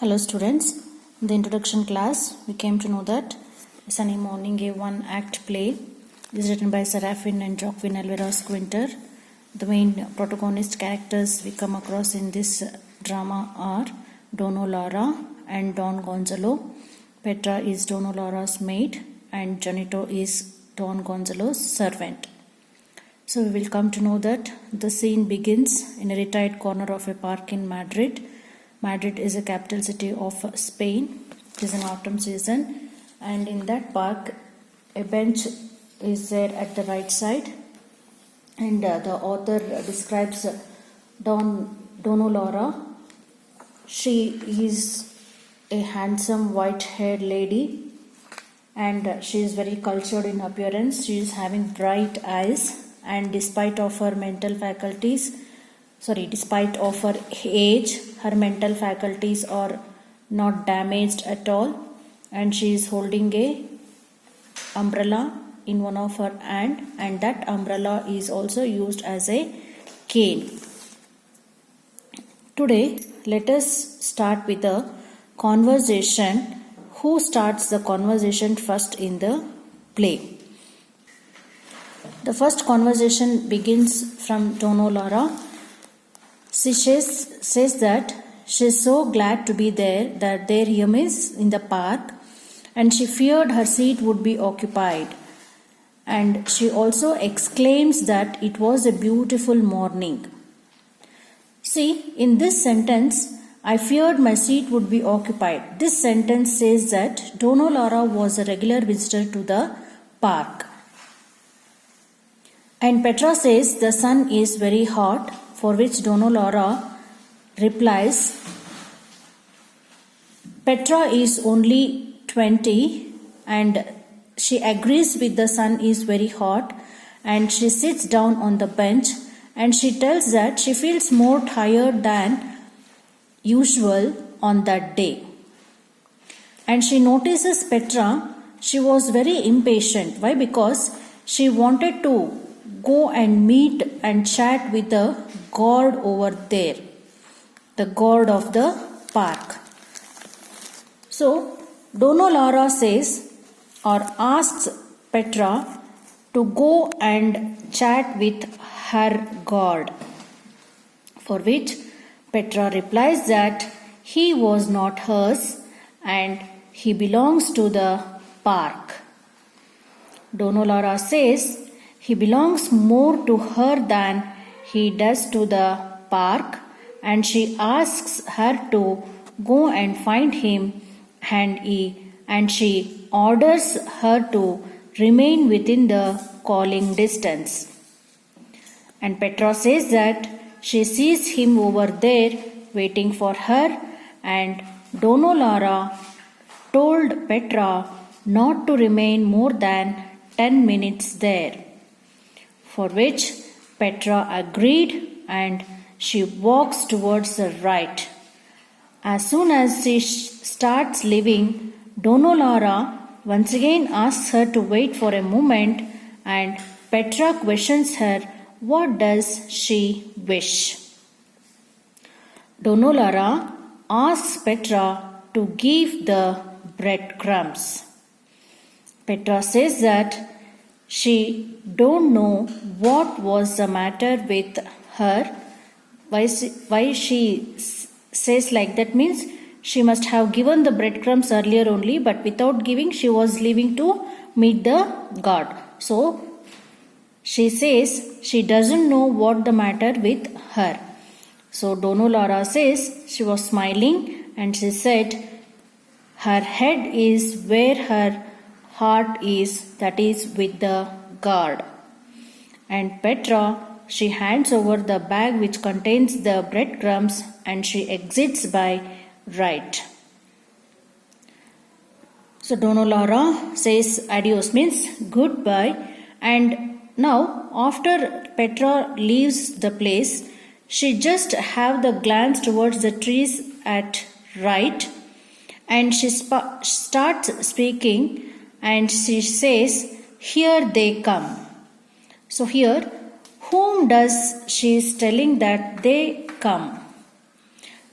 Hello students, in the introduction class we came to know that Sunny Morning, a one-act play is written by Serafin and Joaquin Alvarez Quinter. The main protagonist characters we come across in this drama are Dono Lara and Don Gonzalo. Petra is Dono Lara's maid and Janito is Don Gonzalo's servant. So we will come to know that the scene begins in a retired corner of a park in Madrid. Madrid is a capital city of Spain. It is an autumn season, and in that park a bench is there at the right side, and the author describes Dono Lara. She is a handsome white-haired lady, and she is very cultured in appearance. She is having bright eyes, and despite of her age, her mental faculties are not damaged at all, and she is holding a umbrella in one of her hand, and that umbrella is also used as a cane. Today let us start with the conversation. Who starts the conversation first in the play? The first conversation begins from Dono Lara. She says that she is so glad to be there, that there him is in the park, and she feared her seat would be occupied. And she also exclaims that it was a beautiful morning. See, in this sentence, I feared my seat would be occupied. This sentence says that Dono Lara was a regular visitor to the park. And Petra says the sun is very hot, for which Dono Lara replies, Petra is only 20, and she agrees with the sun is very hot, and she sits down on the bench, and she tells that she feels more tired than usual on that day. And she notices Petra, she was very impatient. Why? Because she wanted to go and meet and chat with the guard over there, the guard of the park. So Dono Lara says or asks Petra to go and chat with her guard, for which Petra replies that he was not hers and he belongs to the park. Dono Lara says he belongs more to her than he does to the park, and she asks her to go and find him, and she orders her to remain within the calling distance. And Petra says that she sees him over there waiting for her, and Dono Lara told Petra not to remain more than 10 minutes there, for which Petra agreed, and she walks towards the right. As soon as she starts leaving, Dono Lara once again asks her to wait for a moment, and Petra questions her what does she wish. Dono Lara asks Petra to give the breadcrumbs. Petra says that she don't know what was the matter with her. Why she says like that means she must have given the breadcrumbs earlier only, but without giving she was leaving to meet the guard. So she says she doesn't know what the matter with her. So Dono Lara says she was smiling, and she said her head is where her heart is, that is with the guard. And Petra, she hands over the bag which contains the breadcrumbs, and she exits by right. So Dono Lara says adios means goodbye, and now after Petra leaves the place, she just have the glance towards the trees at right, and she starts speaking, and she says, here they come. So here, whom does she is telling that they come?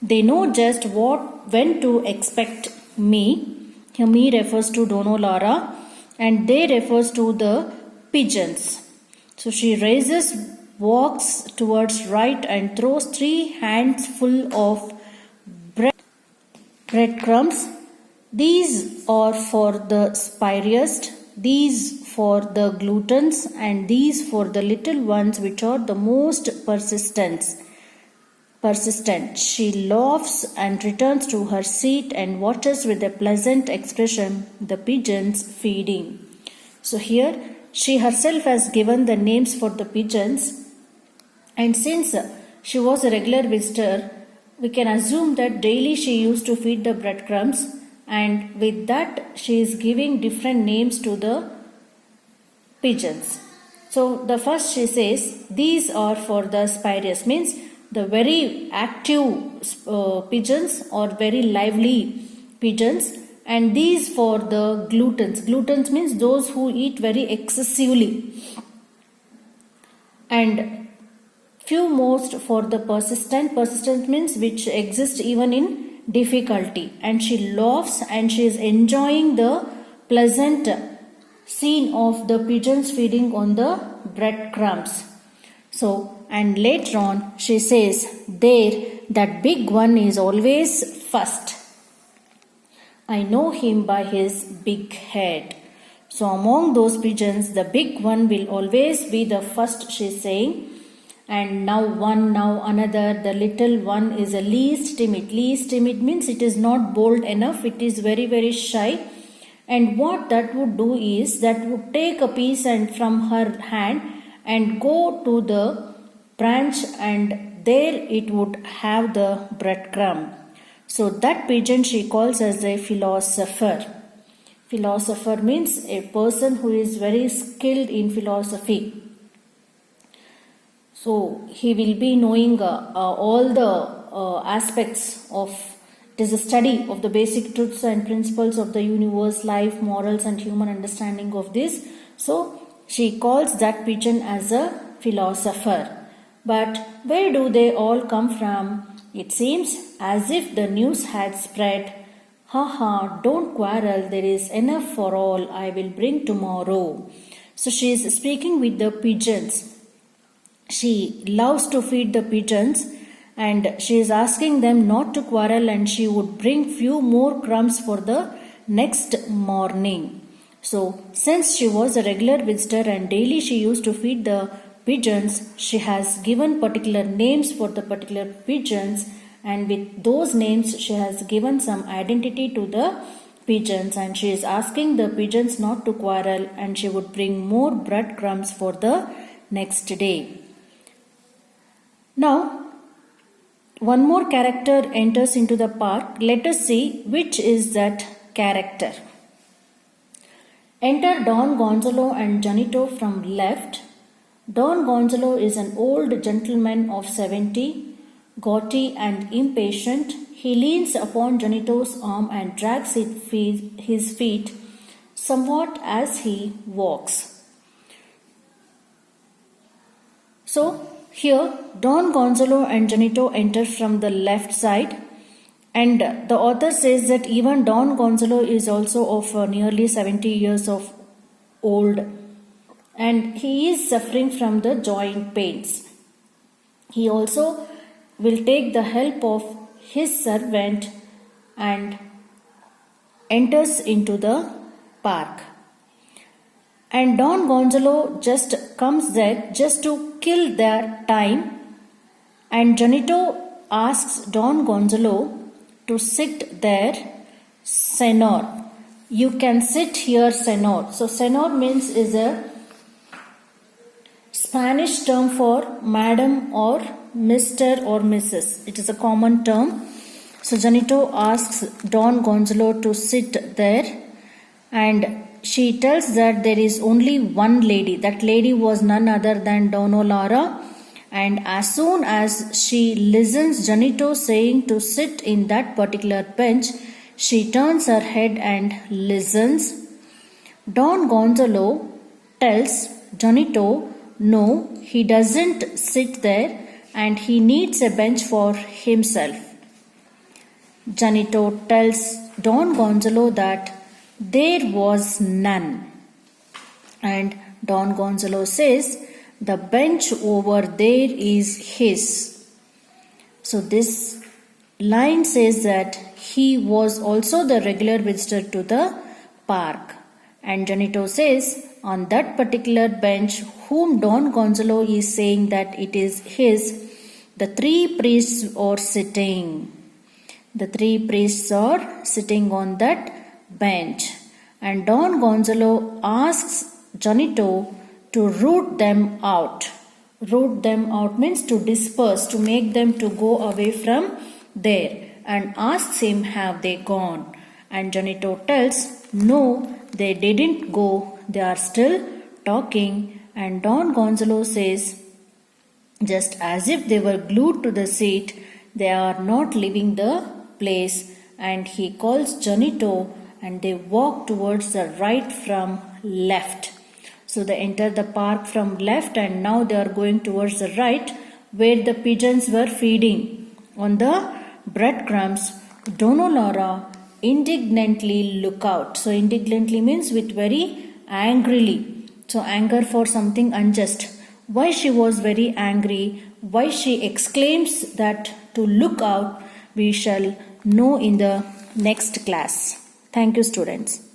They know just what when to expect me. Here me refers to Dono Lara and they refers to the pigeons. So she raises, walks towards right and throws 3 hands full of breadcrumbs. These are for the spiriest, these for the gluttons, and these for the little ones which are the most persistent. She laughs and returns to her seat and watches with a pleasant expression the pigeons feeding. So here she herself has given the names for the pigeons, and since she was a regular visitor, we can assume that daily she used to feed the breadcrumbs, and with that she is giving different names to the pigeons. So the first she says, these are for the spirious, means the very active pigeons or very lively pigeons, and these for the gluttons. Gluttons means those who eat very excessively, and few most for the persistent. Persistent means which exist even in difficulty. And she laughs and she is enjoying the pleasant scene of the pigeons feeding on the breadcrumbs. So, and later on she says, there that big one is always first. I know him by his big head. So among those pigeons, the big one will always be the first, she is saying. And now one, now another, the little one is the least timid. Least timid means it is not bold enough, it is very, very shy. And what that would do is, that would take a piece and from her hand and go to the branch, and there it would have the breadcrumb. So that pigeon she calls as a philosopher. Philosopher means a person who is very skilled in philosophy. So he will be knowing all the aspects of, it is a study of the basic truths and principles of the universe, life, morals and human understanding of this. So she calls that pigeon as a philosopher. But where do they all come from? It seems as if the news had spread. Ha ha, don't quarrel, there is enough for all, I will bring tomorrow. So she is speaking with the pigeons. She loves to feed the pigeons and she is asking them not to quarrel, and she would bring few more crumbs for the next morning. So since she was a regular visitor and daily she used to feed the pigeons, she has given particular names for the particular pigeons, and with those names she has given some identity to the pigeons, and she is asking the pigeons not to quarrel, and she would bring more breadcrumbs for the next day. Now, one more character enters into the park. Let us see which is that character. Enter Don Gonzalo and Janito from left. Don Gonzalo is an old gentleman of 70, gauty and impatient. He leans upon Janito's arm and drags his feet somewhat as he walks. So, here Don Gonzalo and Janito enter from the left side, and the author says that even Don Gonzalo is also of nearly 70 years of old, and he is suffering from the joint pains. He also will take the help of his servant and enters into the park. And Don Gonzalo just comes there just to kill their time, and Janito asks Don Gonzalo to sit there, senor. You can sit here, senor. So senor means is a Spanish term for madam or Mr. or Mrs. It is a common term. So Janito asks Don Gonzalo to sit there, and she tells that there is only one lady. That lady was none other than Dono Lara. And as soon as she listens Janito saying to sit in that particular bench, she turns her head and listens. Don Gonzalo tells Janito no, he doesn't sit there and he needs a bench for himself. Janito tells Don Gonzalo that there was none. And Don Gonzalo says, the bench over there is his. So this line says that he was also the regular visitor to the park. And Janito says, on that particular bench whom Don Gonzalo is saying that it is his, the three priests are sitting. The three priests are sitting on that bench. And Don Gonzalo asks Janito to root them out. Root them out means to disperse, to make them to go away from there, and asks him, have they gone? And Janito tells, no, they didn't go, they are still talking. And Don Gonzalo says, just as if they were glued to the seat, they are not leaving the place. And he calls Janito and they walk towards the right from left. So they enter the park from left and now they are going towards the right where the pigeons were feeding on the breadcrumbs. Donna Laura indignantly look out. So indignantly means with very angrily. So anger for something unjust. Why she was very angry, why she exclaims that to look out, we shall know in the next class. Thank you, students.